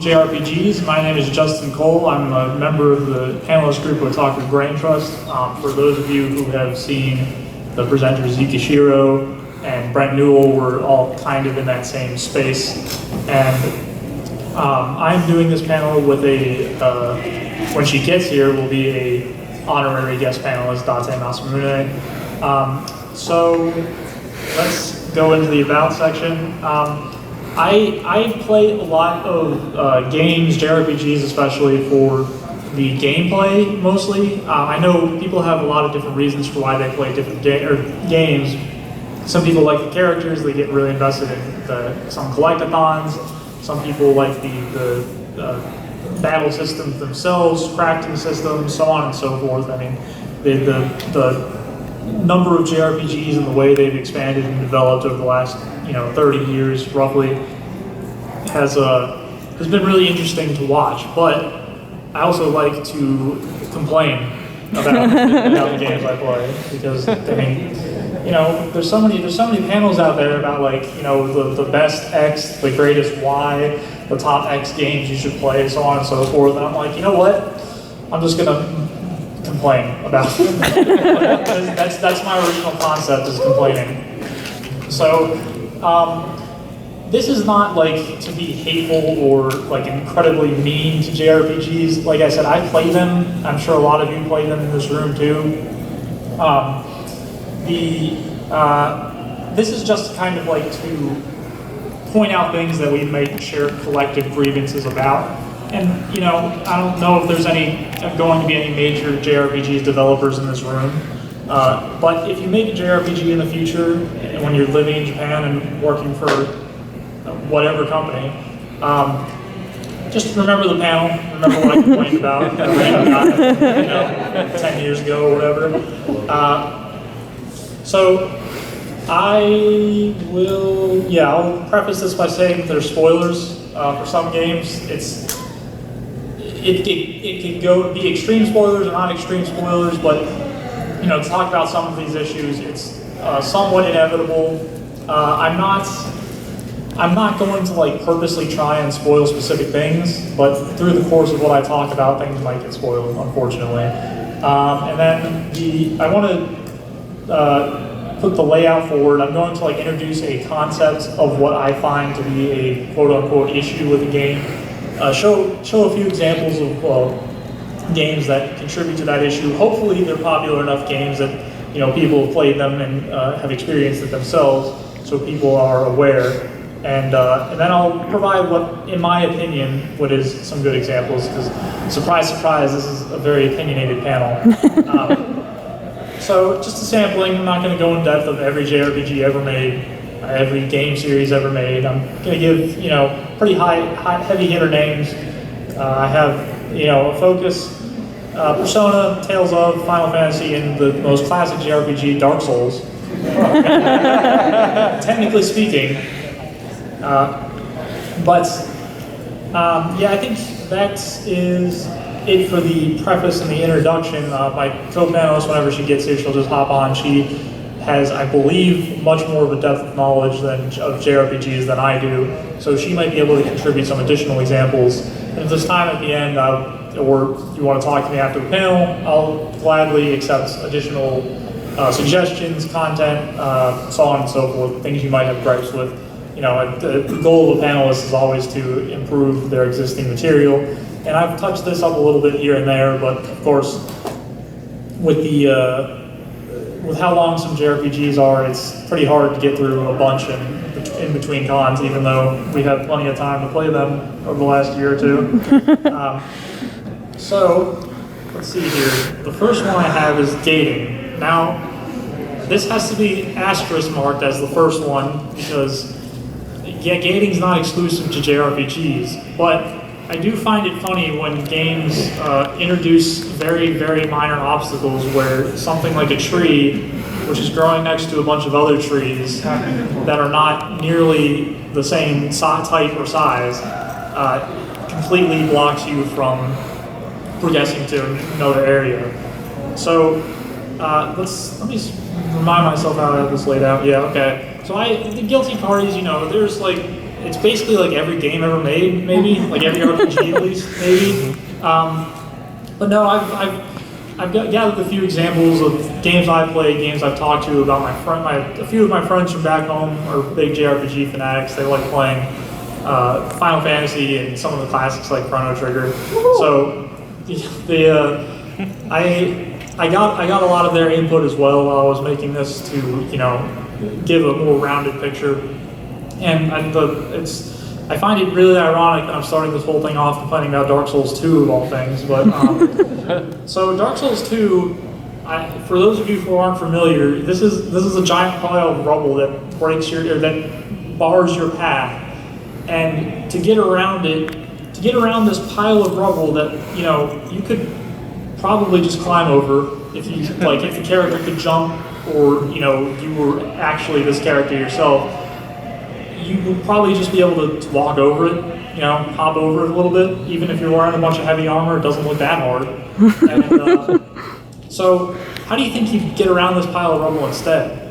JRPGs. My name is Justin Cole. I'm a member of the panelist group Otaku Brain Trust. For those of you who have seen the presenters Yukishiro and Brent Newell, we're all kind of in that same space. And I'm doing this panel with when she gets here, will be a honorary guest panelist, Date Masamune. So let's go into the About section. I play a lot of games, JRPGs especially, for the gameplay mostly. I know people have a lot of different reasons for why they play different games. Some people like the characters, they get really invested in some collectathons. Some people like the battle systems themselves, crafting systems, so on and so forth. I mean, the number of JRPGs and the way they've expanded and developed over the last 30 years roughly has been really interesting to watch. But I also like to complain about the games I play, because I mean, there's so many panels out there about the best X, the greatest Y, the top X games you should play, so on and so forth. And I'm like, you know what? I'm just gonna complain about it. that's my original concept, is complaining. So this is not to be hateful or incredibly mean to JRPGs. Like I said, I play them. I'm sure a lot of you play them in this room too. This is just kind of to point out things that we might share collective grievances about. And I don't know if there's going to be any major JRPGs developers in this room. But if you make a JRPG in the future, when you're living in Japan and working for whatever company, just remember the panel. Remember what I complained about 10 years ago or whatever. So I'll preface this by saying that there's spoilers for some games. It can be extreme spoilers or not extreme spoilers, but to talk about some of these issues, it's somewhat inevitable. I'm not going to purposely try and spoil specific things, but through the course of what I talk about, things might get spoiled, unfortunately. And then I want to put the layout forward. I'm going to introduce a concept of what I find to be a quote-unquote issue with the game. Show a few examples of games that contribute to that issue. Hopefully they're popular enough games that people have played them and have experienced it themselves, so people are aware. And then I'll provide what, in my opinion, what is some good examples, because surprise, surprise, this is a very opinionated panel. So just a sampling. I'm not going to go in depth of every JRPG ever made, every game series ever made. I'm going to give pretty heavy hitter names. I have Focus, Persona, Tales of, Final Fantasy, and the most classic JRPG, Dark Souls. Technically speaking, I think that is it for the preface and the introduction. My co-panelist, whenever she gets here, she'll just hop on. She has, I believe, much more of a depth of knowledge of JRPGs than I do, so she might be able to contribute some additional examples. And if there's time at the end, or you want to talk to me after the panel, I'll gladly accept additional suggestions, content, so on and so forth, things you might have gripes with. The goal of a panelist is always to improve their existing material. And I've touched this up a little bit here and there, but of course, with how long some JRPGs are, it's pretty hard to get through a bunch in between cons, even though we have plenty of time to play them over the last year or two. So, let's see here. The first one I have is gating. Now, this has to be asterisk marked as the first one, because gating's not exclusive to JRPGs, but I do find it funny when games introduce very, very minor obstacles where something like a tree, which is growing next to a bunch of other trees that are not nearly the same type or size, completely blocks you from progressing to another area. So let me remind myself how I have this laid out. Yeah, okay. So the guilty parties, there's it's basically like every game ever made, maybe like every RPG at least, maybe. But no, I've gathered a few examples of games I've played, games I've talked to about a few of my friends from back home are big JRPG fanatics. They like playing Final Fantasy and some of the classics like Chrono Trigger. So I got a lot of their input as well while I was making this to give a more rounded picture. And I find it really ironic that I'm starting this whole thing off complaining about Dark Souls 2 of all things. But so Dark Souls 2, for those of you who aren't familiar, this is a giant pile of rubble that that bars your path. And to get around this pile of rubble that you could probably just climb over if the character could jump, or you were actually this character yourself. You would probably just be able to walk over it, hop over it a little bit. Even if you're wearing a bunch of heavy armor, it doesn't look that hard. And, so how do you think you'd get around this pile of rubble instead?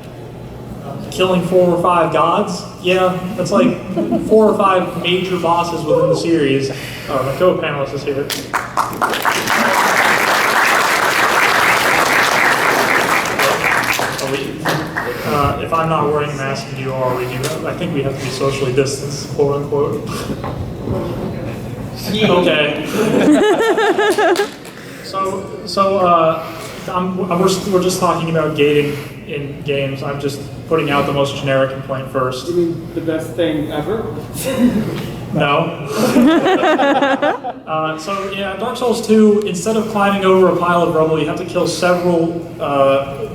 Killing 4 or 5 gods? Yeah, that's like 4 or 5 major bosses within the series. My co-panelist is here. If I'm not wearing a mask and you are, I think we have to be socially distanced, quote unquote. Okay. We're just talking about gating in games. I'm just putting out the most generic complaint first. You mean the best thing ever? No. So yeah, Dark Souls 2, instead of climbing over a pile of rubble, you have to kill several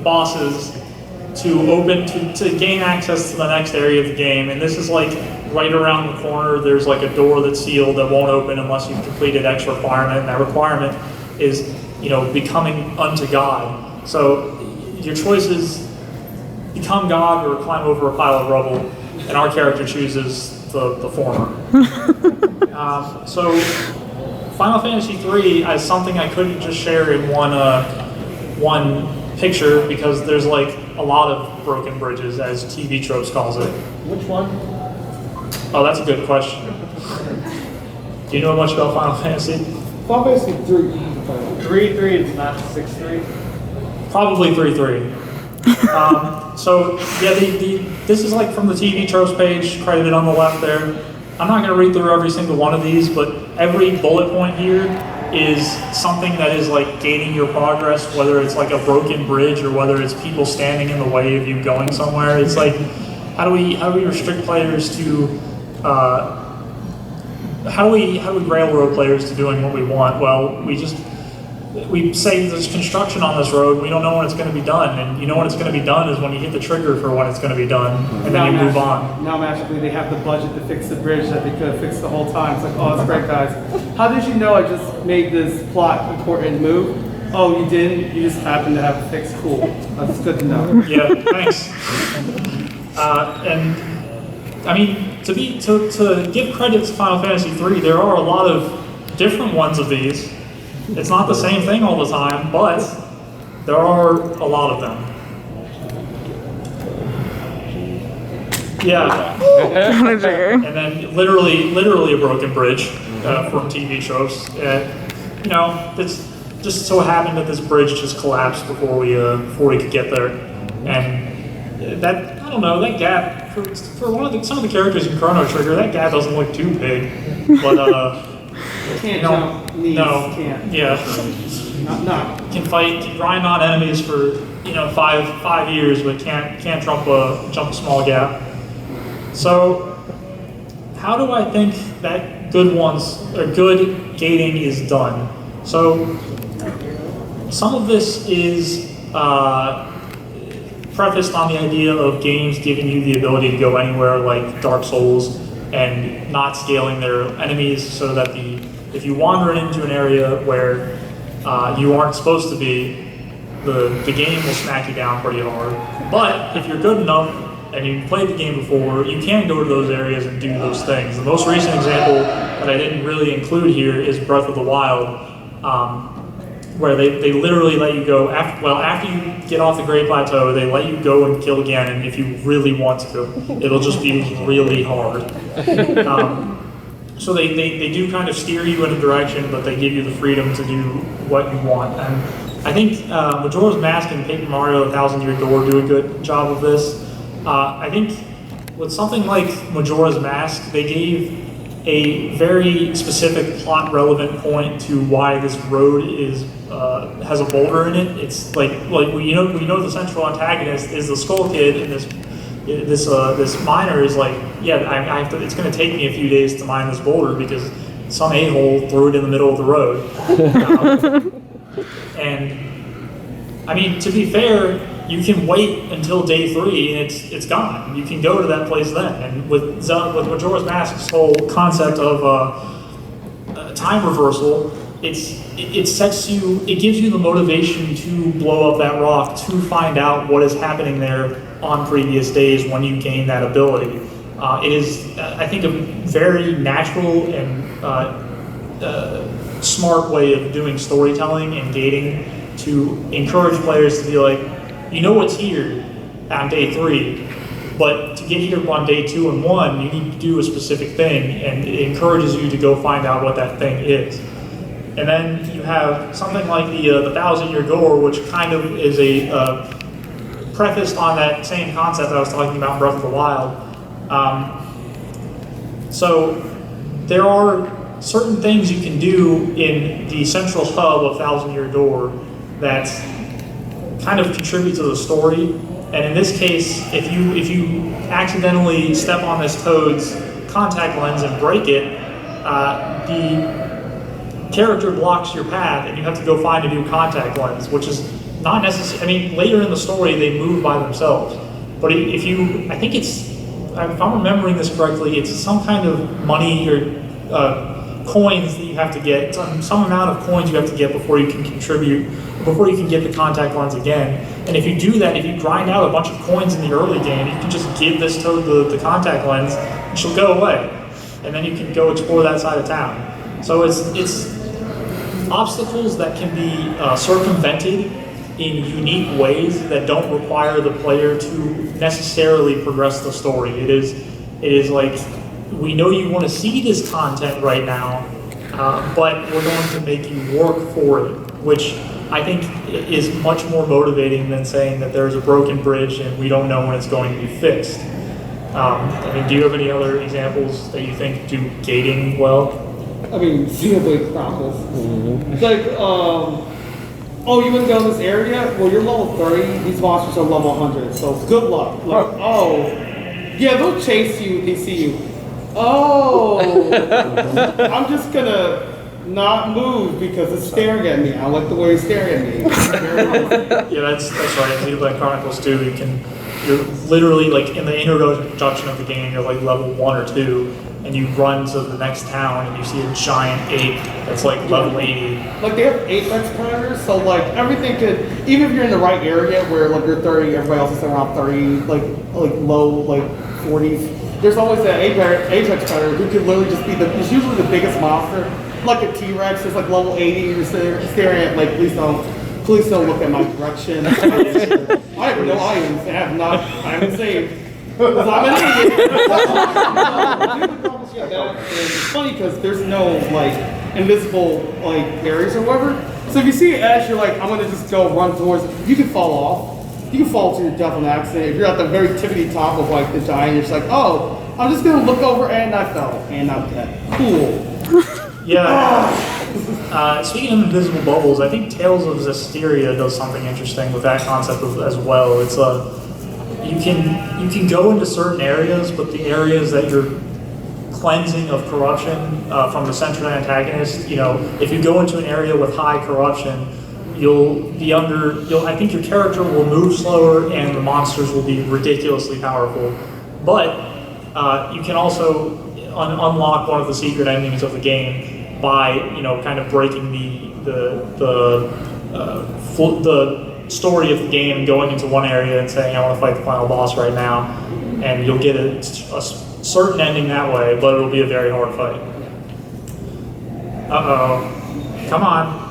bosses to gain access to the next area of the game. And this is like right around the corner. There's like a door that's sealed that won't open unless you've completed X requirement. And that requirement is, becoming unto God. So your choice is become God or climb over a pile of rubble, and our character chooses the former. So Final Fantasy III is something I couldn't just share in one picture, because there's like a lot of broken bridges, as TV Tropes calls it. Which one? Oh, that's a good question. Do you know much about Final Fantasy? Final Fantasy 3. 3 is not 6-3. Probably 3-3. So yeah, this is like from the TV Tropes page, credited on the left there. I'm not going to read through every single one of these, but every bullet point here is something that is like gating your progress, whether it's like a broken bridge or whether it's people standing in the way of you going somewhere. It's like, how do we restrict players to, how do we railroad players to doing what we want? Well, we say there's construction on this road, we don't know when it's going to be done, and when it's going to be done is when you hit the trigger for when it's going to be done, and then you move on. Now magically they have the budget to fix the bridge that they could have fixed the whole time. It's like, oh, that's great, guys. How did you know I just made this plot important move? Oh, you didn't? You just happened to have it fixed. Cool. That's good to know. Yeah, thanks. And I mean, to give credit to Final Fantasy III, there are a lot of different ones of these. It's not the same thing all the time, but there are a lot of them. Yeah. And then literally a broken bridge from TV shows. It's just so happened that this bridge just collapsed before we could get there, and that, I don't know, that gap for some of the characters in Chrono Trigger, that gap doesn't look too big, but Can't jump, knees, no, can't. yeah. No. Can grind on enemies for 5 years, but can't jump a small gap. So, how do I think that good gating is done? So, some of this is prefaced on the idea of games giving you the ability to go anywhere, like Dark Souls, and not scaling their enemies so that if you wander into an area where you aren't supposed to be, the game will smack you down pretty hard. But if you're good enough and you've played the game before, you can go to those areas and do those things. The most recent example that I didn't really include here is Breath of the Wild. where they literally let you go after you get off the Great Plateau, they let you go and kill again, and if you really want to, it'll just be really hard. So they do kind of steer you in a direction, but they give you the freedom to do what you want. And I think Majora's Mask and Paper Mario: A Thousand Year Door do a good job of this. I think with something like Majora's Mask, they gave a very specific plot-relevant point to why this road has a boulder in it. It's like we know the central antagonist is the Skull Kid, and this miner is like, yeah, I have to. It's going to take me a few days to mine this boulder because some a-hole threw it in the middle of the road. And I mean, to be fair, you can wait until day 3 and it's gone. You can go to that place then. And with Majora's Mask's whole concept of time reversal, it gives you the motivation to blow up that rock to find out what is happening there on previous days when you gain that ability. It is, I think, a very natural and smart way of doing storytelling and gating to encourage players to be like, you know what's here on day 3, but to get here on day 2 and 1, you need to do a specific thing, and it encourages you to go find out what that thing is. And then you have something like the Thousand Year Door, which kind of is a prefaced on that same concept I was talking about in Breath of the Wild. So there are certain things you can do in the central hub of Thousand Year Door that kind of contribute to the story. And in this case, if you accidentally step on this toad's contact lens and break it, the character blocks your path and you have to go find a new contact lens, which is not necessary. I mean, later in the story, they move by themselves. But I think if I'm remembering this correctly, it's some kind of money or coins that you have to get, some amount of coins you have to get before you can get the contact lens again. And if you do that, if you grind out a bunch of coins in the early game, you can just give this toad the contact lens and she'll go away. And then you can go explore that side of town. So it's obstacles that can be circumvented in unique ways that don't require the player to necessarily progress the story. It is like, we know you want to see this content right now, but we're going to make you work for it, which I think is much more motivating than saying that there's a broken bridge and we don't know when it's going to be fixed. I mean, do you have any other examples that you think do gating well? I mean, Xenoblade Chronicles. It's like, oh, you want to go in this area? Well, you're level 30. These monsters are level 100, so good luck. Like, oh, yeah, they'll chase you if they see you. Oh, I'm just gonna not move because it's staring at me. I like the way it's staring at me. Yeah, that's right. In Xenoblade Chronicles 2, you're literally like in the introduction of the game, you're like level 1 or 2, and you run to the next town and you see a giant ape that's like level 80. Like they have apex predators, so like everything could, even if you're in the right area where like you're 30, everybody else is around 30, like low like 40s. There's always that apex predator who could literally just be it's usually the biggest monster, like a T-Rex. It's like level 80. You're staring at like, please don't look at my direction. I have no items. I haven't saved. Because I'm an idiot. It's funny because there's no like invisible like areas or whatever. So if you see an edge, you're like, I'm gonna just go run towards it. You can fall off. You can fall to your death in an accident. If you're at the very tippity top of like the giant, you're just like, oh, I'm just gonna look over and I fell and I'm dead. Cool. Yeah. Speaking of invisible bubbles, I think Tales of Zestiria does something interesting with that concept as well. It's you can go into certain areas, but the areas that you're cleansing of corruption from the central antagonist, if you go into an area with high corruption, I think your character will move slower and the monsters will be ridiculously powerful. But you can also unlock one of the secret endings of the game by, kind of breaking the story of the game and going into one area and saying, I want to fight the final boss right now. And you'll get a certain ending that way, but it'll be a very hard fight. Uh-oh. Come on.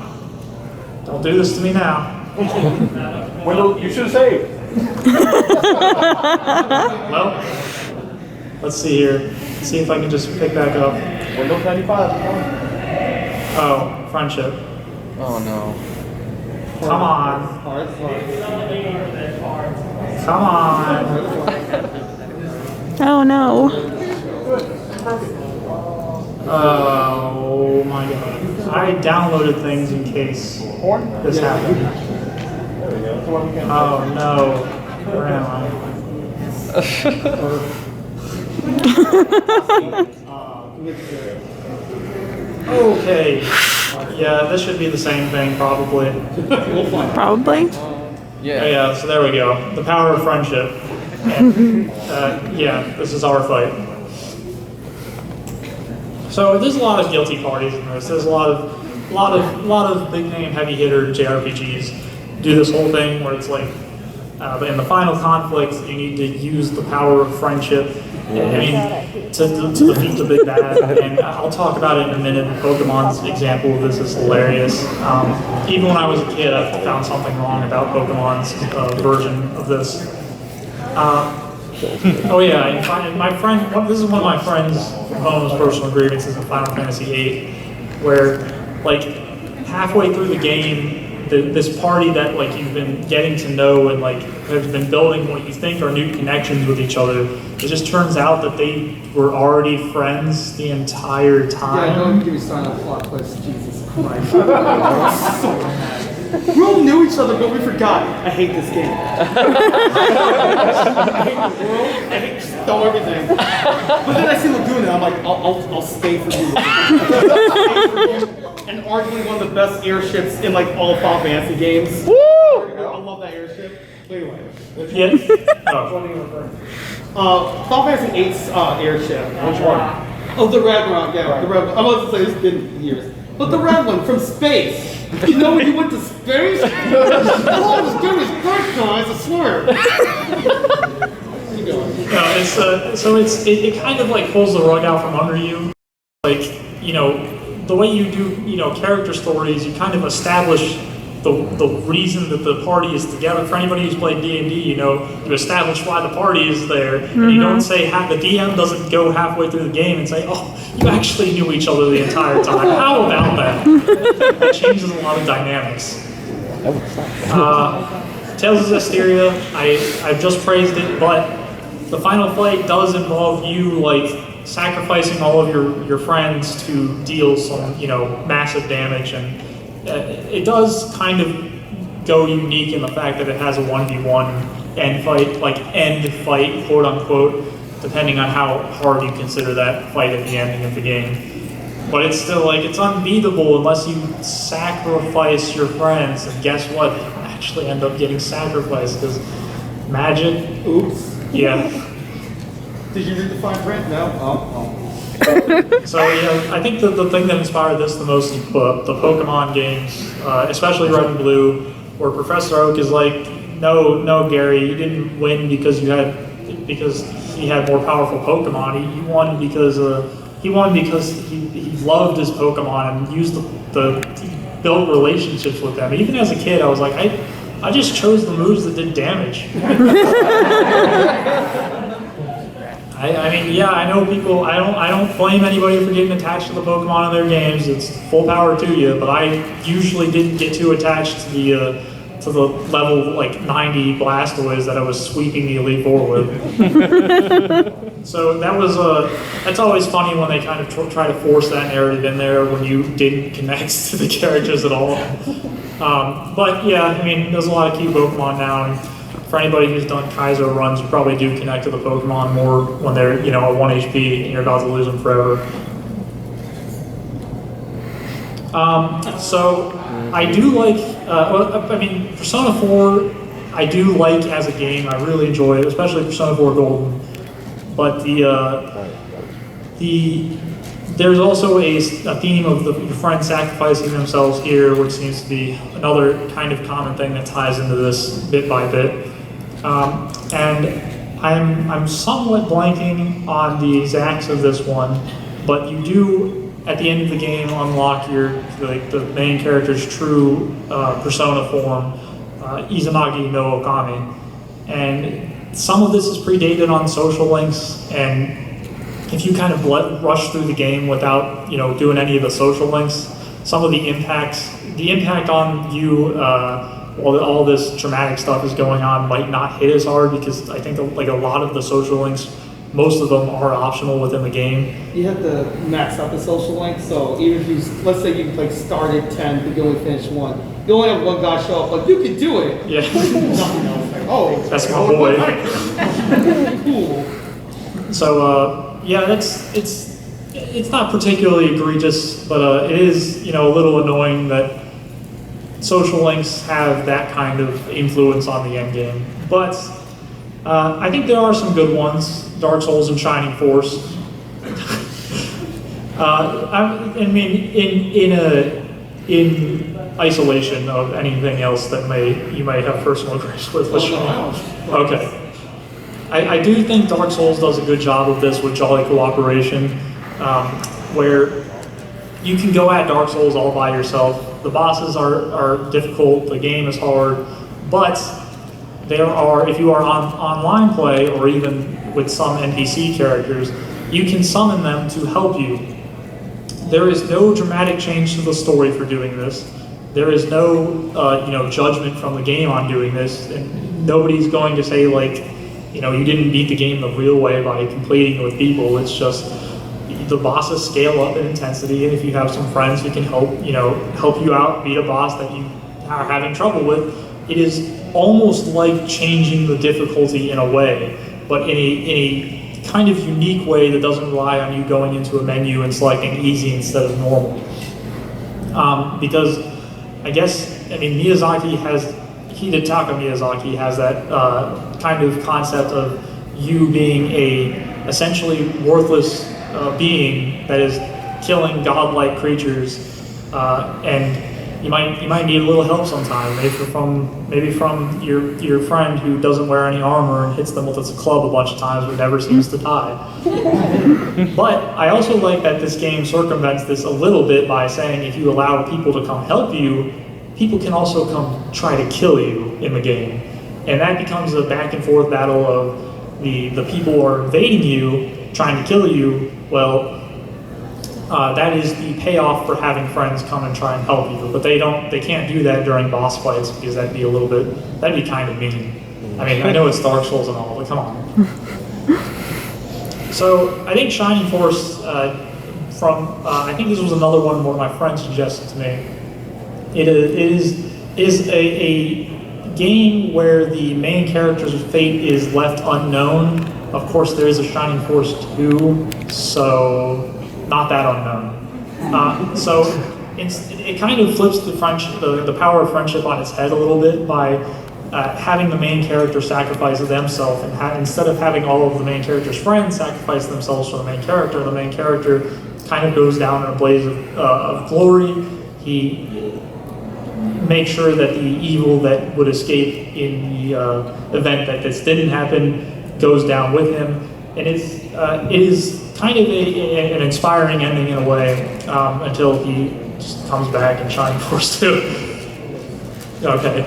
Don't do this to me now. Well, you should have saved. Well, let's see here. See if I can just pick back up. Windows 95. Oh, friendship. Oh no. Come on. Hearts. Come on. Oh no. Oh my god. I downloaded things in case this happened. Oh no. Where am I? Okay. Yeah, this should be the same thing probably. Probably. Yeah. Yeah, so there we go. The power of friendship. And, yeah, this is our fight. So there's a lot of guilty parties in this. There's a lot of big name heavy hitter JRPGs do this whole thing where it's like in the final conflict you need to use the power of friendship. I mean, to defeat the big bad. And I'll talk about it in a minute. Pokemon's example of this is hilarious. Even when I was a kid, I found something wrong about Pokemon's version of this. Oh yeah, and my friend, this is one of my friends from home's personal grievances in Final Fantasy VIII, where like halfway through the game, this party that like you've been getting to know and like have been building what you think are new connections with each other, it just turns out that they were already friends the entire Yeah, time. don't give me started on plot twist. Jesus Christ. So mad. We all knew each other, but we forgot. I hate this game. I hate the world. I hate just throw everything. But then I see Laguna. I'm like, I'll stay for you. I'll stay for you. And arguably one of the best airships in like all of Final Fantasy games. Woo! I love that airship. Anyway. Yeah. Final Fantasy VIII's airship. Which one? Oh, the red one. Yeah, the red one. I was to say it's been years. But the red one from space. You know when you went to space? Oh, it was good as first guys, I swear. Keep going. No, it's so it kind of like pulls the rug out from under you. Like, you know, the way you do, you know, character stories, you kind of establish the reason that the party is together. For anybody who's played D&D, you know, you establish why the party is there, and you don't say, the DM doesn't go halfway through the game and say, oh, you actually knew each other the entire time. How about that? That changes a lot of dynamics. Tales of Zestiria, I've just praised it, but the final fight does involve you, like, sacrificing all of your friends to deal some, you know, massive damage, and it does kind of go unique in the fact that it has a 1v1 end fight, quote unquote, depending on how hard you consider that fight at the ending of the game. But it's still like, it's unbeatable unless you sacrifice your friends, and guess what? You actually end up getting sacrificed, because magic. Oops. Yeah. Did you read the fine print? No? Oh. So yeah, I think the thing that inspired this the most is the Pokemon games, especially Red and Blue, where Professor Oak is like, no, Gary, you didn't win because he had more powerful Pokemon. He won because he loved his Pokemon and used the built relationships with them. Even as a kid, I was like, I just chose the moves that did damage. I mean, yeah, I know people. I don't blame anybody for getting attached to the Pokemon in their games. It's full power to you. But I usually didn't get too attached to the level like 90 Blastoise that I was sweeping the Elite Four with. So that's always funny when they kind of try to force that narrative in there when you didn't connect to the characters at all. But yeah, I mean, there's a lot of cute Pokemon now. And for anybody who's done Kaizo runs, you probably do connect to the Pokemon more when they're, you know, at 1 HP and you're about to lose them forever. So I do like, Persona 4, I do like as a game. I really enjoy it, especially Persona 4 Golden. But there's also a theme of your friends sacrificing themselves here, which seems to be another kind of common thing that ties into this bit by bit. And I'm somewhat blanking on the exacts of this one, but you do at the end of the game unlock the main character's true persona form, Izanagi no Okami. And some of this is predated on social links, and if you kind of rush through the game without doing any of the social links, some of the impact on you while all this traumatic stuff is going on might not hit as hard, because I think like a lot of the social links, most of them are optional within the game. You have to max out the social links, so even if you, let's say you like started 10 but you only finished 1, you only have one guy show up, like, you can do it. Yeah. Nothing else, like, oh, That's my boy. Cool. So yeah, it's not particularly egregious, but it is a little annoying that social links have that kind of influence on the end game. But I think there are some good ones. Dark Souls and Shining Force. I mean, in isolation of anything else that you might have personal gripes with. Okay. I do think Dark Souls does a good job of this with Jolly Cooperation, where you can go at Dark Souls all by yourself. The bosses are difficult, the game is hard, but there are, if you are on online play or even with some NPC characters, you can summon them to help you. There is no dramatic change to the story for doing this. There is no judgment from the game on doing this, and nobody's going to say like, you didn't beat the game the real way by completing with people. It's just the bosses scale up in intensity, and if you have some friends who can help you out, beat a boss that you are having trouble with, it is almost like changing the difficulty in a way, but in a kind of unique way that doesn't rely on you going into a menu and selecting easy instead of normal. Because Hidetaka Miyazaki has that kind of concept of you being a essentially worthless being that is killing godlike creatures, and you might need a little help sometime, maybe from your friend who doesn't wear any armor and hits them with his club a bunch of times but never seems to die. But I also like that this game circumvents this a little bit by saying if you allow people to come help you, people can also come try to kill you in the game. And that becomes a back and forth battle of the people who are invading you, trying to kill you. Well, that is the payoff for having friends come and try and help you. But they can't do that during boss fights, because that'd be kind of mean. I mean, I know it's Dark Souls and all, but come on. So I think Shining Force, I think this was another one where my friend suggested to me. It is a game where the main character's fate is left unknown. Of course, there is a Shining Force 2, so not that unknown. So it kind of flips the power of friendship on its head a little bit by having the main character sacrifice themselves, and instead of having all of the main character's friends sacrifice themselves for the main character kind of goes down in a blaze of glory. He makes sure that the evil that would escape in the event that this didn't happen goes down with him, and it is kind of an inspiring ending in a way, until he just comes back in Shining Force 2. Okay.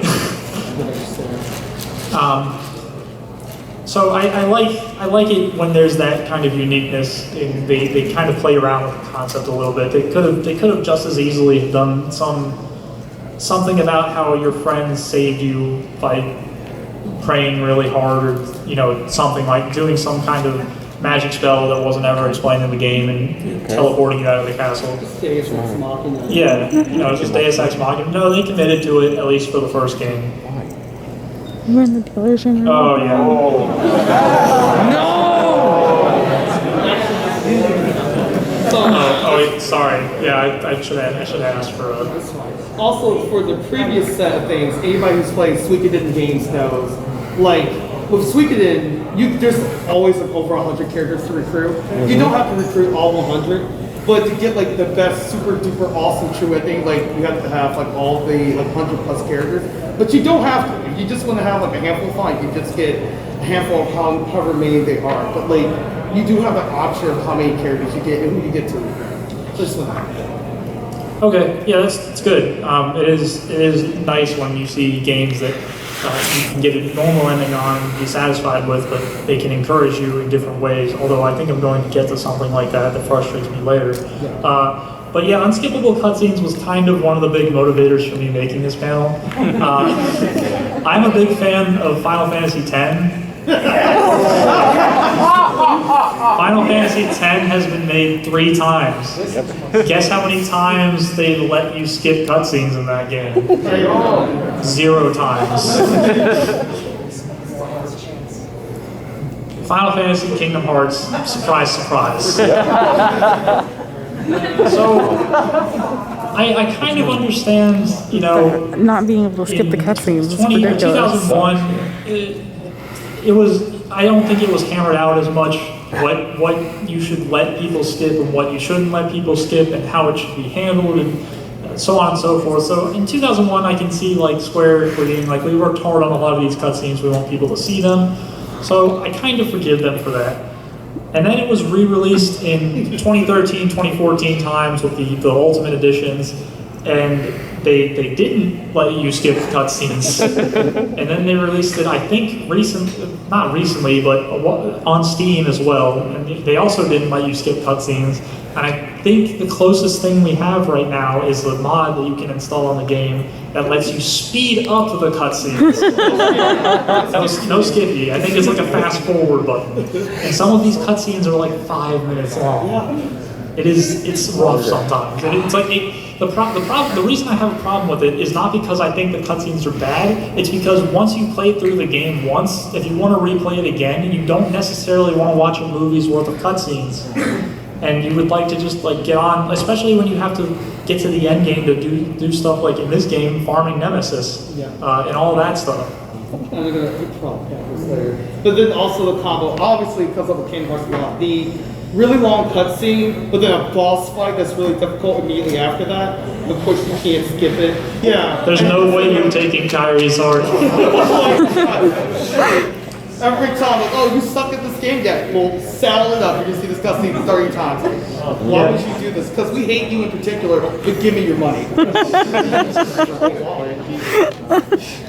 So I like it when there's that kind of uniqueness, and they kind of play around with the concept a little bit. They could have just as easily done something about how your friends saved you by praying really hard, or something like doing some kind of magic spell that wasn't ever explained in the game and teleporting you out of the castle. Deus Ex Machina. Yeah, just Deus Ex Machina. No, they committed to it, at least for the first game. We're in the dealer's room. Oh, yeah. Oh, wait, sorry. Yeah, I should have asked for a... Also, for the previous set of things, anybody who's played Suikoden games knows, like, with Suikoden, there's always like over 100 characters to recruit. You don't have to recruit all 100, but to get like the best super duper awesome true ending, like you have to have like all the like 100 plus characters. But you don't have to. If you just want to have like a handful, fine. You can just get a handful of however many they are. But like you do have the option of how many characters you get and who you get to recruit. Just Okay, yeah, that's good. It is nice when you see games that you can get a normal ending on, be satisfied with, but they can encourage you in different ways. Although I think I'm going to get to something like that frustrates me later. But yeah, unskippable cutscenes was kind of one of the big motivators for me making this panel. I'm a big fan of Final Fantasy X. Final Fantasy X has been made 3 times. Guess how many times they let you skip cutscenes in that game? 0 times. Final Fantasy, Kingdom Hearts, surprise, surprise. So, I kind of understand, you know... Not being able to skip the cutscenes is ridiculous. 2001, it was... I don't think it was hammered out as much what you should let people skip and what you shouldn't let people skip and how it should be handled and so on and so forth. So in 2001, I can see like Square being like, we worked hard on a lot of these cutscenes, we want people to see them. So I kind of forgive them for that. And then it was re-released in 2013, 2014 times with the Ultimate Editions, and they didn't let you skip cutscenes. And then they released it, I think, not recently, but on Steam as well. And they also didn't let you skip cutscenes. And I think the closest thing we have right now is the mod that you can install on the game that lets you speed up the cutscenes. No skippy. I think it's like a fast forward button. And some of these cutscenes are like 5 minutes long. It's rough sometimes. And it's like the reason I have a problem with it is not because I think the cutscenes are bad. It's because once you play through the game once, if you want to replay it again, you don't necessarily want to watch a movie's worth of cutscenes. And you would like to just like get on, especially when you have to get to the end game to do stuff like in this game, farming Nemesis, and all that stuff. But then also the combo, obviously because of the Kingdom Hearts lot, the really long cutscene, but then a boss fight that's really difficult immediately after that. Of course, you can't skip it. Yeah. There's no way you're taking Kyrie's heart. Every time, like, oh, you suck at this game yet? Well, saddle it up. You're gonna see this cutscene 30 times. Why would you do this? Because we hate you in particular, but give me your money.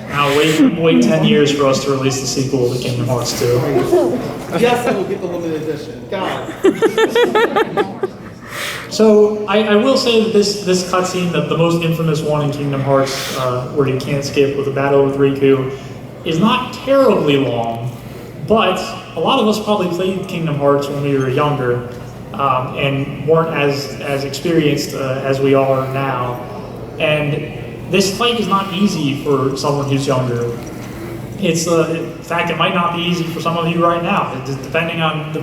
Now wait 10 years for us to release the sequel to Kingdom Hearts 2. Yes, I will get the limited edition. God. So I will say that this cutscene, the most infamous one in Kingdom Hearts, where you can't skip with the battle with Riku, is not terribly long, but a lot of us probably played Kingdom Hearts when we were younger and weren't as experienced as we are now. And this fight is not easy for someone who's younger. It's in fact, it might not be easy for some of you right now. Depending on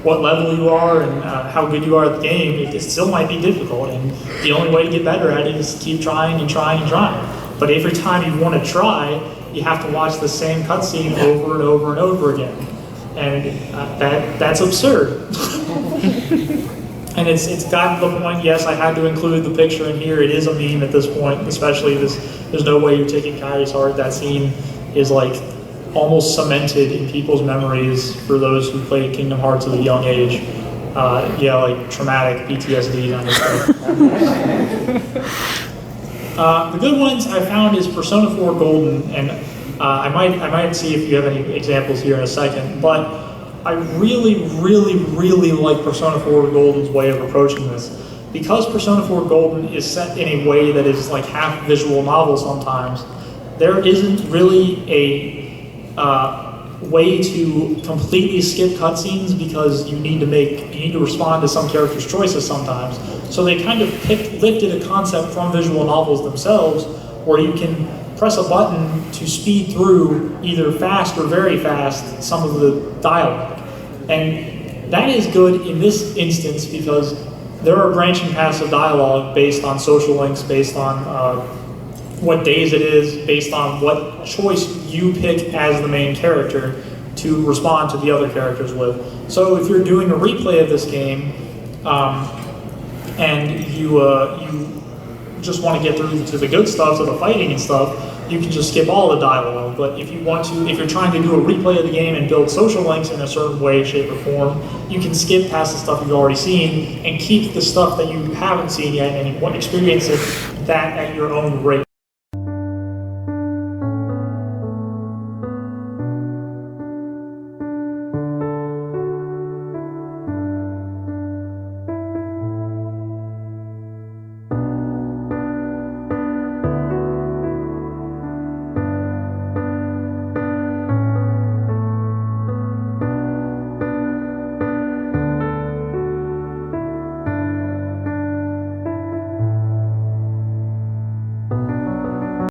what level you are and how good you are at the game, it still might be difficult. And the only way to get better at it is to keep trying and trying and trying. But every time you want to try, you have to watch the same cutscene over and over and over again, and that's absurd. And it's gotten to the point. Yes, I had to include the picture in here. It is a meme at this point, especially this. There's no way you're taking Kyrie's heart. That scene is like almost cemented in people's memories for those who played Kingdom Hearts at a young age. Like traumatic PTSD kind of stuff. The good ones I found is Persona 4 Golden, and I might see if you have any examples here in a second, but I really, really, really like Persona 4 Golden's way of approaching this. Because Persona 4 Golden is set in a way that is like half visual novel sometimes, there isn't really a way to completely skip cutscenes because you need to respond to some character's choices sometimes. So they kind of lifted a concept from visual novels themselves, where you can press a button to speed through either fast or very fast some of the dialogue. And that is good in this instance because there are branching paths of dialogue based on social links, based on what days it is, based on what choice you pick as the main character to respond to the other characters with. So if you're doing a replay of this game, and you just want to get through to the good stuff, to the fighting and stuff, you can just skip all the dialogue. But if you want to, if you're trying to do a replay of the game and build social links in a certain way, shape, or form, you can skip past the stuff you've already seen and keep the stuff that you haven't seen yet and experience that at your own rate.